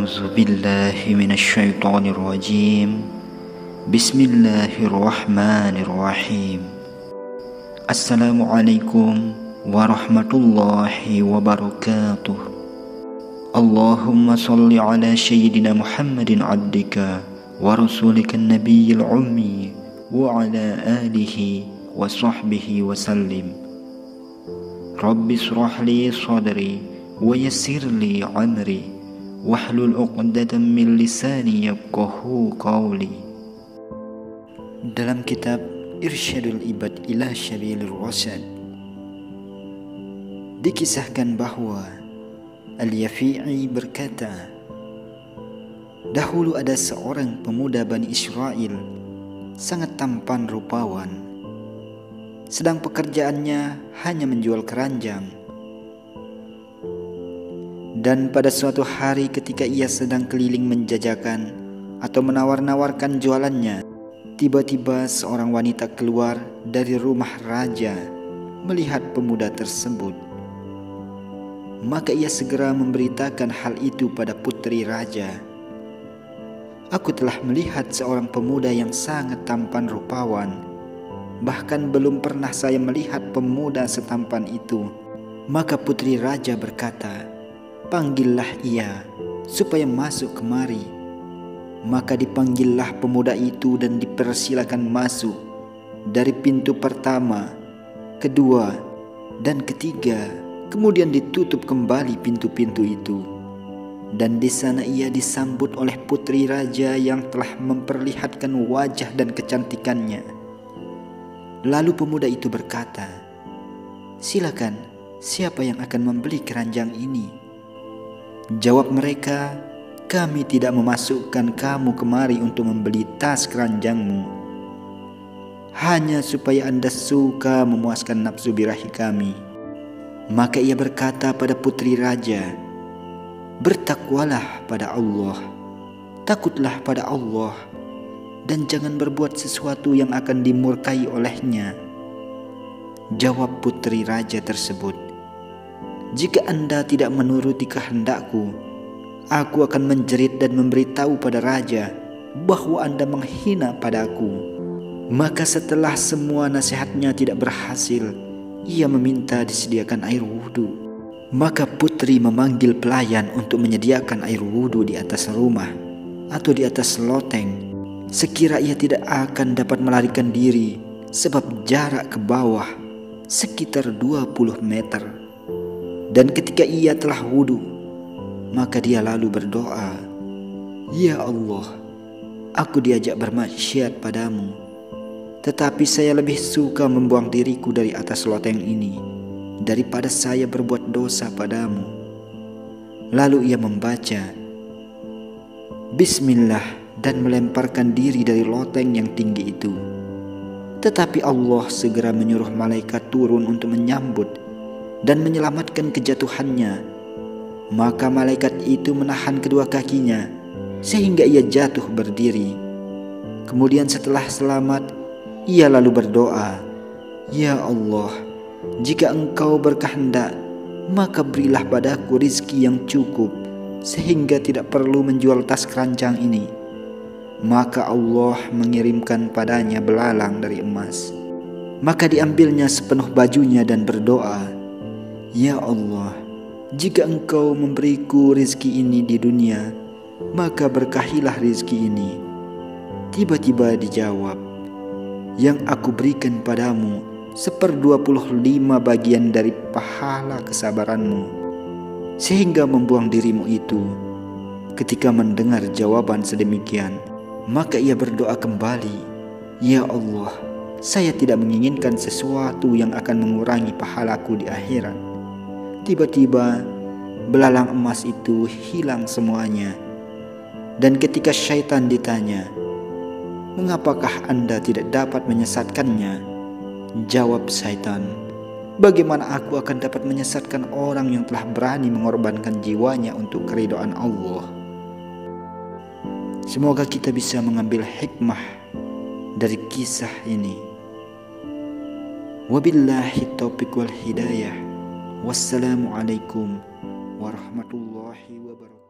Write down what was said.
A'udzu billahi minasyaitonir rajim. Bismillahirrahmanirrahim. Assalamualaikum warahmatullahi wabarakatuh. Allahumma salli ala sayyidina Muhammadin abdika wa rasulika nabiyil ummi wa ala alihi wa sahbihi wa sallim. Rabbi shrah li sadri wa yassir li amri wahlul 'uqdatam min lisani yafqahu qawli. Dalam kitab Irsyadul Ibad ila Syabilir Rasyad dikisahkan bahwa Al-Yafi'i berkata, dahulu ada seorang pemuda Bani Israel sangat tampan rupawan, sedang pekerjaannya hanya menjual keranjang. Dan pada suatu hari ketika ia sedang keliling menjajakan atau menawar-nawarkan jualannya, tiba-tiba seorang wanita keluar dari rumah raja melihat pemuda tersebut. Maka ia segera memberitakan hal itu pada putri raja. Aku telah melihat seorang pemuda yang sangat tampan rupawan. Bahkan belum pernah saya melihat pemuda setampan itu. Maka putri raja berkata, panggillah ia supaya masuk kemari. Maka dipanggillah pemuda itu dan dipersilakan masuk dari pintu pertama, kedua, dan ketiga. Kemudian ditutup kembali pintu-pintu itu. Dan di sana ia disambut oleh putri raja yang telah memperlihatkan wajah dan kecantikannya. Lalu pemuda itu berkata, silakan, siapa yang akan membeli keranjang ini? Jawab mereka, kami tidak memasukkan kamu kemari untuk membeli tas keranjangmu, hanya supaya Anda suka memuaskan nafsu birahi kami. Maka ia berkata pada putri raja, bertakwalah pada Allah, takutlah pada Allah, dan jangan berbuat sesuatu yang akan dimurkai olehnya. Jawab putri raja tersebut, jika Anda tidak menuruti kehendakku, aku akan menjerit dan memberitahu pada raja bahwa Anda menghina padaku. Maka setelah semua nasihatnya tidak berhasil, ia meminta disediakan air wudhu. Maka putri memanggil pelayan untuk menyediakan air wudhu di atas rumah atau di atas loteng, sekira ia tidak akan dapat melarikan diri sebab jarak ke bawah sekitar 20 meter. Dan ketika ia telah wudhu, maka dia lalu berdoa, ya Allah, aku diajak bermaksiat padamu, tetapi saya lebih suka membuang diriku dari atas loteng ini daripada saya berbuat dosa padamu. Lalu ia membaca Bismillah dan melemparkan diri dari loteng yang tinggi itu. Tetapi Allah segera menyuruh malaikat turun untuk menyambut dan menyelamatkan kejatuhannya. Maka malaikat itu menahan kedua kakinya sehingga ia jatuh berdiri. Kemudian setelah selamat, ia lalu berdoa, ya Allah, jika Engkau berkehendak, maka berilah padaku rizki yang cukup sehingga tidak perlu menjual tas keranjang ini. Maka Allah mengirimkan padanya belalang dari emas. Maka diambilnya sepenuh bajunya dan berdoa, ya Allah, jika Engkau memberiku rizki ini di dunia, maka berkahilah rizki ini. Tiba-tiba dijawab, yang aku berikan padamu 1/25 bagian dari pahala kesabaranmu, sehingga membuang dirimu itu. Ketika mendengar jawaban sedemikian, maka ia berdoa kembali, ya Allah, saya tidak menginginkan sesuatu yang akan mengurangi pahalaku di akhirat. Tiba-tiba belalang emas itu hilang semuanya. Dan ketika syaitan ditanya, mengapakah Anda tidak dapat menyesatkannya? Jawab syaitan, bagaimana aku akan dapat menyesatkan orang yang telah berani mengorbankan jiwanya untuk keridhaan Allah? Semoga kita bisa mengambil hikmah dari kisah ini. Wabillahi taufiq wal hidayah. Wassalamualaikum warahmatullahi wabarakatuh.